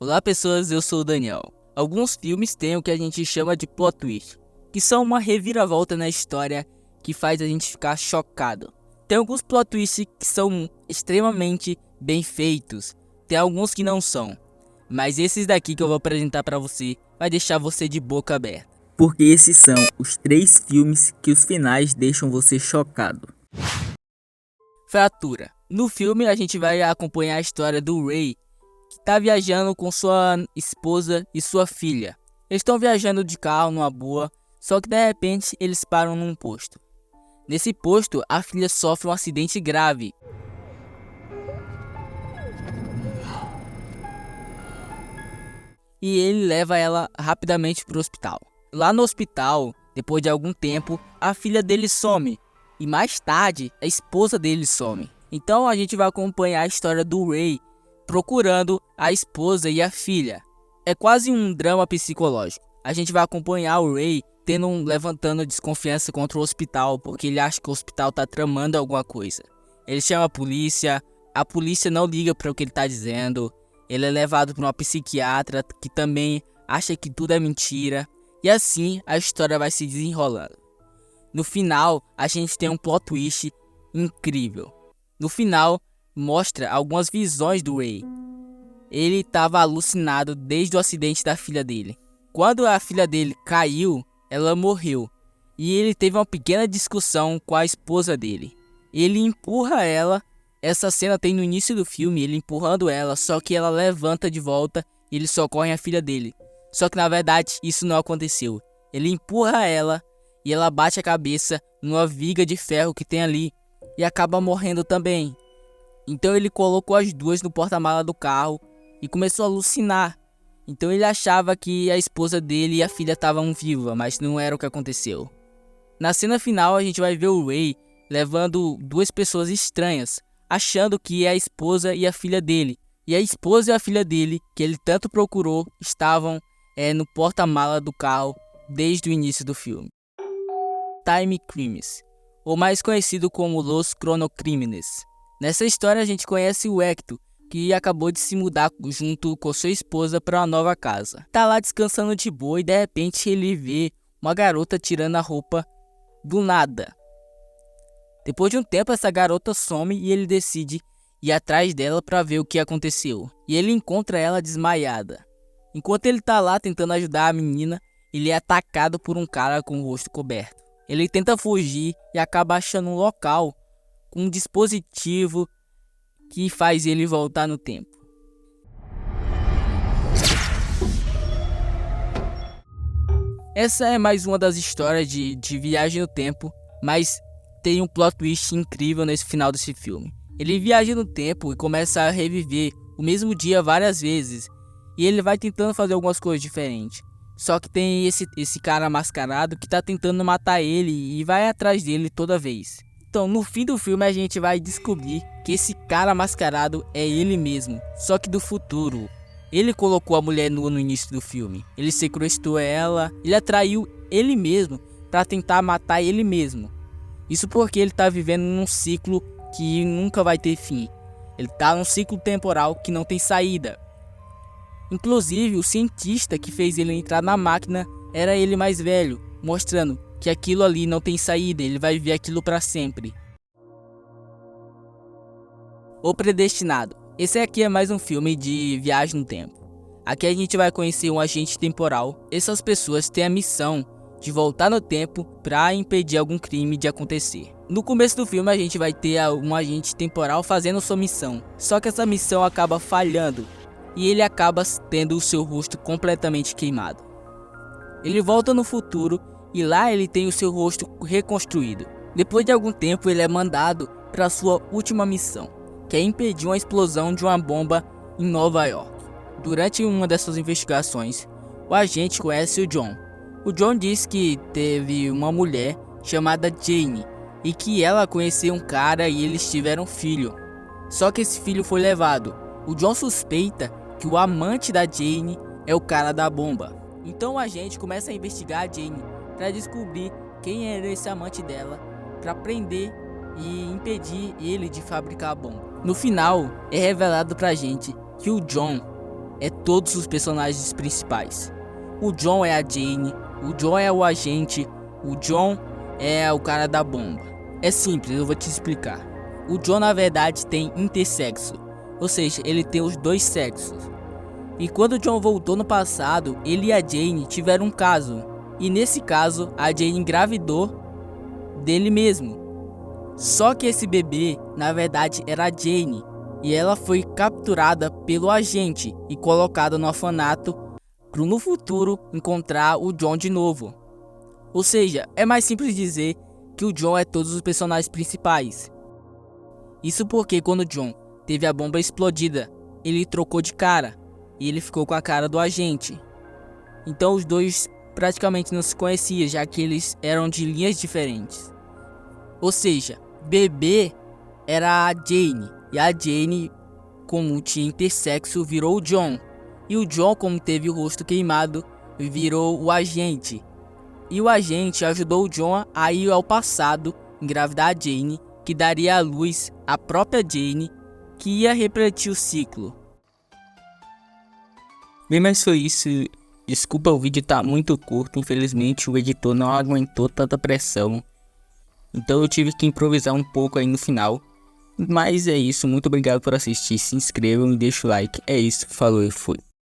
Olá pessoas, eu sou o Daniel. Alguns filmes têm o que a gente chama de plot twist, que são uma reviravolta na história que faz a gente ficar chocado. Tem alguns plot twists que são extremamente bem feitos, tem alguns que não são, mas esses daqui que eu vou apresentar pra você vai deixar você de boca aberta. Porque esses são os 3 filmes que os finais deixam você chocado. Fratura. No filme a gente vai acompanhar a história do Ray, que está viajando com sua esposa e sua filha. Eles estão viajando de carro numa boa, só que de repente eles param num posto. Nesse posto, a filha sofre um acidente grave. E ele leva ela rapidamente para o hospital. Lá no hospital, depois de algum tempo, a filha dele some. E mais tarde, a esposa dele some. Então a gente vai acompanhar a história do Ray procurando a esposa e a filha. É quase um drama psicológico. A gente vai acompanhar o Ray levantando desconfiança contra o hospital, porque ele acha que o hospital tá tramando alguma coisa. Ele chama a polícia não liga para o que ele tá dizendo. Ele é levado para uma psiquiatra que também acha que tudo é mentira. E assim a história vai se desenrolando. No final, a gente tem um plot twist incrível. No final, mostra algumas visões do Ray. Ele estava alucinado desde o acidente da filha dele. Quando a filha dele caiu, ela morreu. E ele teve uma pequena discussão com a esposa dele. Ele empurra ela. Essa cena tem no início do filme, ele empurrando ela, só que ela levanta de volta e ele socorre a filha dele. Só que na verdade isso não aconteceu. Ele empurra ela e ela bate a cabeça numa viga de ferro que tem ali e acaba morrendo também. Então ele colocou as duas no porta-mala do carro e começou a alucinar. Então ele achava que a esposa dele e a filha estavam vivas, mas não era o que aconteceu. Na cena final a gente vai ver o Ray levando 2 pessoas estranhas, achando que é a esposa e a filha dele. E a esposa e a filha dele, que ele tanto procurou, estavam no porta-mala do carro desde o início do filme. Time Crimes, ou mais conhecido como Los Cronocrímenes. Nessa história a gente conhece o Hector, que acabou de se mudar junto com sua esposa para uma nova casa. Tá lá descansando de boa e de repente ele vê uma garota tirando a roupa do nada. Depois de um tempo essa garota some e ele decide ir atrás dela para ver o que aconteceu. E ele encontra ela desmaiada. Enquanto ele tá lá tentando ajudar a menina, ele é atacado por um cara com o rosto coberto. Ele tenta fugir e acaba achando um local com um dispositivo que faz ele voltar no tempo. Essa é mais uma das histórias de viagem no tempo, mas tem um plot twist incrível nesse final desse filme. Ele viaja no tempo e começa a reviver o mesmo dia várias vezes, e ele vai tentando fazer algumas coisas diferentes. Só que tem esse cara mascarado que tá tentando matar ele e vai atrás dele toda vez. Então no fim do filme a gente vai descobrir que esse cara mascarado é ele mesmo, só que do futuro. Ele colocou a mulher nua no início do filme, ele sequestrou ela, ele atraiu ele mesmo para tentar matar ele mesmo. Isso porque ele tá vivendo num ciclo que nunca vai ter fim. Ele tá num ciclo temporal que não tem saída. Inclusive o cientista que fez ele entrar na máquina era ele mais velho, mostrando que aquilo ali não tem saída, ele vai viver aquilo para sempre. O Predestinado. Esse aqui é mais um filme de viagem no tempo. Aqui a gente vai conhecer um agente temporal. Essas pessoas têm a missão de voltar no tempo para impedir algum crime de acontecer. No começo do filme a gente vai ter um agente temporal fazendo sua missão. Só que essa missão acaba falhando e ele acaba tendo o seu rosto completamente queimado. Ele volta no futuro e lá ele tem o seu rosto reconstruído. Depois de algum tempo ele é mandado para sua última missão, que é impedir uma explosão de uma bomba em Nova York. Durante uma dessas investigações, o agente conhece o John. O John diz que teve uma mulher chamada Jane e que ela conheceu um cara e eles tiveram um filho. Só que esse filho foi levado. O John suspeita que o amante da Jane é o cara da bomba. Então o agente começa a investigar a Jane para descobrir quem era esse amante dela, para prender e impedir ele de fabricar a bomba. No final, é revelado pra gente que o John é todos os personagens principais. O John é a Jane, o John é o agente, o John é o cara da bomba. É simples, eu vou te explicar. O John na verdade tem intersexo, ou seja, ele tem os dois sexos. E quando o John voltou no passado, ele e a Jane tiveram um caso. E nesse caso, a Jane engravidou dele mesmo. Só que esse bebê, na verdade, era a Jane. E ela foi capturada pelo agente e colocada no orfanato para no futuro encontrar o John de novo. Ou seja, é mais simples dizer que o John é todos os personagens principais. Isso porque quando o John teve a bomba explodida, ele trocou de cara. E ele ficou com a cara do agente. Então os dois praticamente não se conheciam, já que eles eram de linhas diferentes. Ou seja, bebê era a Jane, e a Jane, como tinha intersexo, virou o John. E o John, como teve o rosto queimado, virou o agente. E o agente ajudou o John a ir ao passado, engravidar a Jane, que daria à luz a própria Jane, que ia repetir o ciclo. Bem, mas foi isso. Desculpa, o vídeo tá muito curto. Infelizmente o editor não aguentou tanta pressão. Então eu tive que improvisar um pouco aí no final. Mas é isso, muito obrigado por assistir. Se inscrevam e deixa o like. É isso, falou e fui.